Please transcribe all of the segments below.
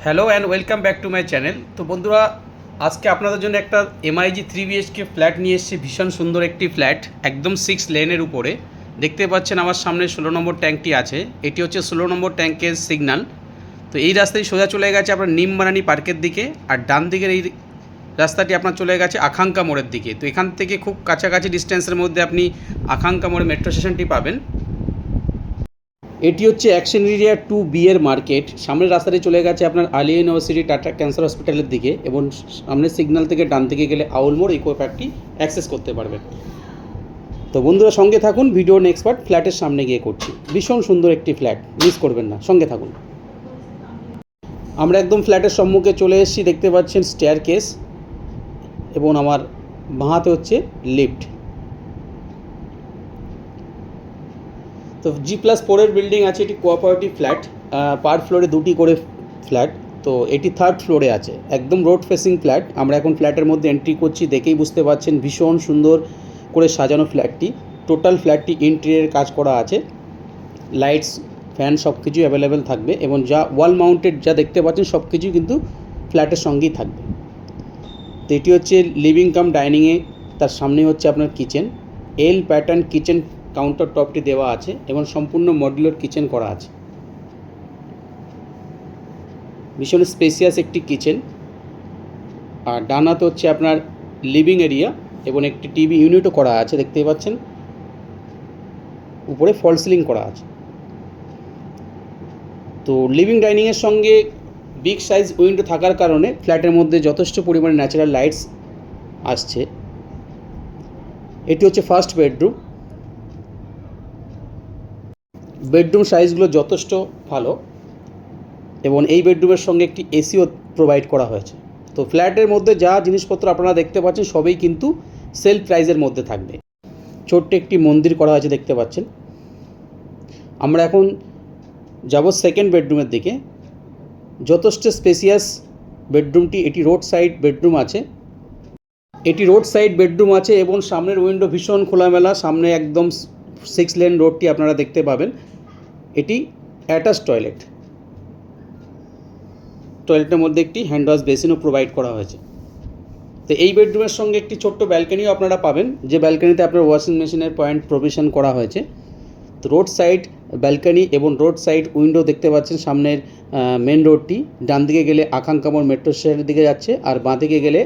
Hello and welcome back to my channel. তো বন্ধুরা, আজকে আপনাদের জন্য একটা এমআইজি 3 BHK ফ্ল্যাট নিয়ে এসেছি। ভীষণ সুন্দর একটি ফ্ল্যাট, একদম 6 লেনের উপরে। দেখতে পাচ্ছেন আমার সামনে 16 নম্বর ট্যাঙ্কটি আছে। এটি হচ্ছে 16 নম্বর ট্যাঙ্কের সিগন্যাল। তো এই রাস্তায় সোজা চলে গেছে আপনার নিমবানানি পার্কের দিকে, আর ডান দিকের এই রাস্তাটি আপনার চলে গেছে আকাঙ্ক্ষা মোড়ের দিকে। তো এখান থেকে খুব কাছাকাছি ডিস্টেন্সের মধ্যে আপনি আকাঙ্ক্ষা মোড়ে মেট্রো স্টেশনটি পাবেন। এটি হচ্ছে অ্যাকশন এরিয়া 2B এর মার্কেট। সামনের রাস্তাটি চলে গেছে আপনার আলিয়া ইউনিভার্সিটি টাটা ক্যান্সার হসপিটালের দিকে, এবং সামনের সিগন্যাল থেকে ডান দিকে গেলে আউল মোড় ইকো পার্কটি অ্যাক্সেস করতে পারবেন। তো বন্ধুরা সঙ্গে থাকুন, ভিডিও নেক্সট পার্ট ফ্ল্যাটের সামনে গিয়ে করছি। ভীষণ সুন্দর একটি ফ্ল্যাট, মিস করবেন না, সঙ্গে থাকুন। আমরা একদম ফ্ল্যাটের সম্মুখে চলে এসেছি। দেখতে পাচ্ছেন স্টেয়ার কেস, এবং আমার বাঁ হাতে হচ্ছে লিফট। তো G+4 বিল্ডিং আছে। এটি কোঅপারেটিভ ফ্ল্যাট, পার ফ্লোরে দুটি করে ফ্ল্যাট। তো এটি 3rd ফ্লোরে আছে, একদম রোড ফেসিং ফ্ল্যাট। আমরা এখন ফ্ল্যাটের মধ্যে এন্ট্রি করছি, দেখেই বুঝতে পারছেন ভীষণ সুন্দর করে সাজানো ফ্ল্যাটটি। টোটাল ফ্ল্যাটটি ইন্টেরিয়র কাজ করা আছে, লাইটস, ফ্যান সব কিছু অ্যাভেলেবেল থাকবে, এবং যা ওয়াল মাউন্টেড যা দেখতে পাচ্ছেন সব কিছুই কিন্তু ফ্ল্যাটের সঙ্গেই থাকবে। তো এটি হচ্ছে লিভিং কাম ডাইনিংয়ে, তার সামনে হচ্ছে আপনার kitchen. L pattern kitchen counter টপটি দেওয়া আছে, এবং সম্পূর্ণ মডুলার কিচেন করা আছে। ভীষণ স্পেসিয়াস একটি কিচেন। আর ডানাতে হচ্ছে আপনার লিভিং এরিয়া, এবং একটি টিভি ইউনিটও করা আছে, দেখতেই পাচ্ছেন। উপরে ফল সিলিং করা আছে। তো লিভিং ডাইনিংয়ের সঙ্গে বিগ সাইজ উইন্ডো থাকার কারণে ফ্ল্যাটের মধ্যে যথেষ্ট পরিমাণে ন্যাচারাল লাইটস আসছে। এটি হচ্ছে ফার্স্ট বেডরুম। বেডরুম সাইজগুলো যথেষ্ট ভালো, এবং এই বেডরুমের সঙ্গে একটি এসিও প্রোভাইড করা হয়েছে। তো ফ্ল্যাটের মধ্যে যা জিনিসপত্র আপনারা দেখতে পাচ্ছেন সবই কিন্তু সেল প্রাইজের মধ্যে থাকবে। ছোট্ট একটি মন্দির করা হয়েছে, দেখতে পাচ্ছেন। আমরা এখন যাব সেকেন্ড বেডরুমের দিকে। যথেষ্ট স্পেসিয়াস বেডরুমটি। এটি রোড সাইড বেডরুম আছে। এবং সামনের উইন্ডো ভীষণ খোলামেলা। সামনে একদম 6 লেন রোডটি আপনারা দেখতে পাবেন। এটি অ্যাটাচ টয়লেটের মধ্যে একটি হ্যান্ড ওয়াশ বেসিনও প্রোভাইড করা হয়েছে। তো এই বেডরুমের সঙ্গে একটি ছোট্ট ব্যালকনিও আপনারা পাবেন, যে ব্যালকনিতে আপনার ওয়াশিং মেশিনের পয়েন্ট প্রভিশন করা হয়েছে। তো রোড সাইড ব্যালকনি এবং রোড সাইড উইন্ডো দেখতে পাচ্ছেন। সামনের মেন রোডটি ডান দিকে গেলে আকাঙ্ক্ষা মোড় মেট্রো স্টেশনের দিকে যাচ্ছে, আর বাঁ দিকে গেলে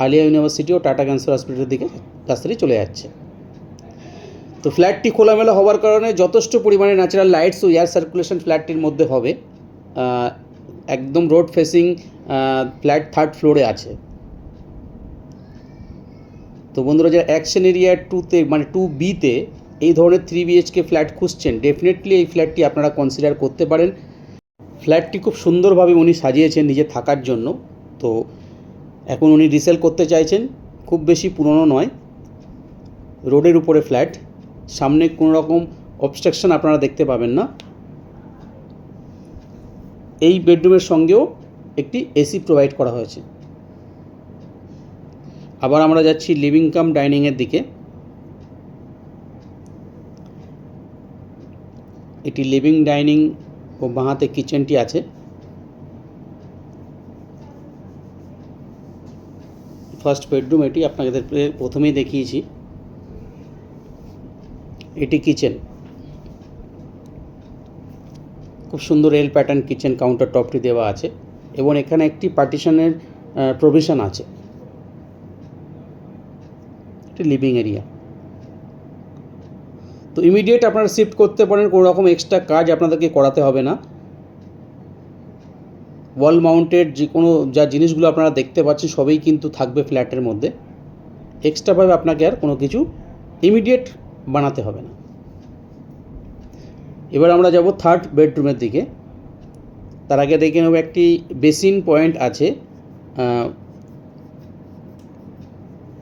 আলিয়া ইউনিভার্সিটি ও টাটা ক্যান্সার হসপিটালের দিকে রাস্তাটি চলে যাচ্ছে। তো ফ্ল্যাটটি খোলামেলা হওয়ার কারণে যথেষ্ট পরিমাণে ন্যাচারাল লাইটস ও এয়ার সার্কুলেশন ফ্ল্যাটটির মধ্যে হবে। একদম রোড ফেসিং ফ্ল্যাট 3rd ফ্লোরে আছে। তো বন্ধুরা, যারা অ্যাকশন এরিয়া 2তে মানে 2Bতে এই ধরনের 3 BHK ফ্ল্যাট খুঁজছেন, ডেফিনেটলি এই ফ্ল্যাটটি আপনারা কনসিডার করতে পারেন। ফ্ল্যাটটি খুব সুন্দরভাবে উনি সাজিয়েছেন নিজে থাকার জন্য। তো এখন উনি রিসেল করতে চাইছেন। খুব বেশি পুরনো নয়, রোডের উপরে ফ্ল্যাট। সামনে কোনো রকম অবস্ট্রাকশন আপনারা দেখতে পাবেন না। এই বেডরুমের সঙ্গেও একটি এসি প্রোভাইড করা হয়েছে। আবার আমরা যাচ্ছি লিভিং কাম ডাইনিংয়ের দিকে। এটি লিভিং ডাইনিং ও বাঁ হাতে কিচেনটি আছে। ফার্স্ট বেডরুম এটি আপনাদের প্রথমেই দেখিয়েছি। এটি কিচেন। খুব সুন্দর এল প্যাটার্ন কিচেন কাউন্টার টপটি দেওয়া আছে, এবং এখানে একটি পার্টিশনের প্রভিশন আছে। এটি লিভিং এরিয়া। তো ইমিডিয়েট আপনারা শিফট করতে পারেন, কোনো রকম এক্সট্রা কাজ আপনাদেরকে করাতে হবে না। ওয়াল মাউন্টেড যে কোনো যা জিনিসগুলো আপনারা দেখতে পাচ্ছেন সবই কিন্তু থাকবে ফ্ল্যাটের মধ্যে। এক্সট্রাভাবে আপনাকে আর কোনো কিছু ইমিডিয়েট বানাতে হবে না। এবার আমরা যাব 3rd বেডরুমের দিকে। তার আগে দেখে নেব একটি বেসিন পয়েন্ট আছে।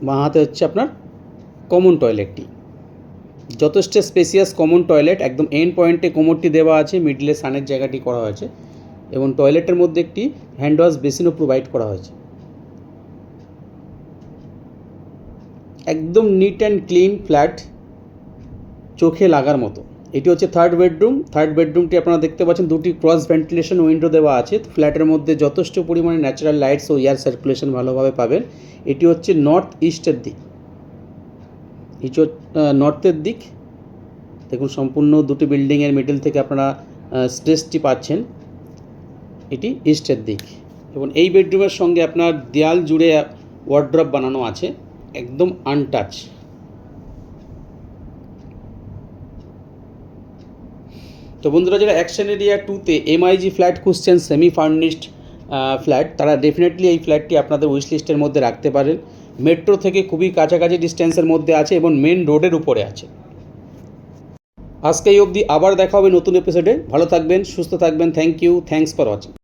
বাঁ হাতে হচ্ছে আপনার কমন টয়লেটটি। যথেষ্ট স্পেসিয়াস কমন টয়লেট। একদম এন্ড পয়েন্টে কোমরটি দেওয়া আছে, মিডলে সানের জায়গাটি করা হয়েছে, এবং টয়লেটের মধ্যে একটি হ্যান্ড ওয়াশ বেসিনও প্রোভাইড করা হয়েছে। একদম নিট অ্যান্ড ক্লিন ফ্ল্যাট, চোখে লাগার মতো। এটি হচ্ছে থার্ড বেডরুম। থার্ড বেডরুমটি আপনারা দেখতে পাচ্ছেন দুটি ক্রস ভেন্টিলেশন উইন্ডো দেওয়া আছে। ফ্ল্যাটের মধ্যে যথেষ্ট পরিমাণে ন্যাচারাল লাইটস ও এয়ার সার্কুলেশন ভালোভাবে পাবেন। এটি হচ্ছে নর্থ ইস্টের দিক, এটি নর্থের দিক। দেখুন সম্পূর্ণ দুটি বিল্ডিংয়ের মিডল থেকে আপনারা স্পেসটি পাচ্ছেন। এটি ইস্টের দিক এবং এই বেডরুমের সঙ্গে আপনার দেয়াল জুড়ে ওয়ার্ড্রপ বানানো আছে, একদম আনটাচ। তো বন্ধুরা, যারা অ্যাকশন এরিয়া 2-তে MIG ফ্ল্যাট খুঁজছেন, সেমি ফার্নিশড ফ্ল্যাট, তারা ডেফিনেটলি এই ফ্ল্যাটটি আপনাদের উইশ লিস্টের মধ্যে রাখতে পারেন। মেট্রো থেকে খুবই কাছাকাছি ডিস্টেন্সের মধ্যে আছে এবং মেন রোডের উপরে আছে। আজকে এই অবধি, আবার দেখা হবে নতুন এপিসোডে। ভালো থাকবেন, সুস্থ থাকবেন। Thank you, thanks for watching.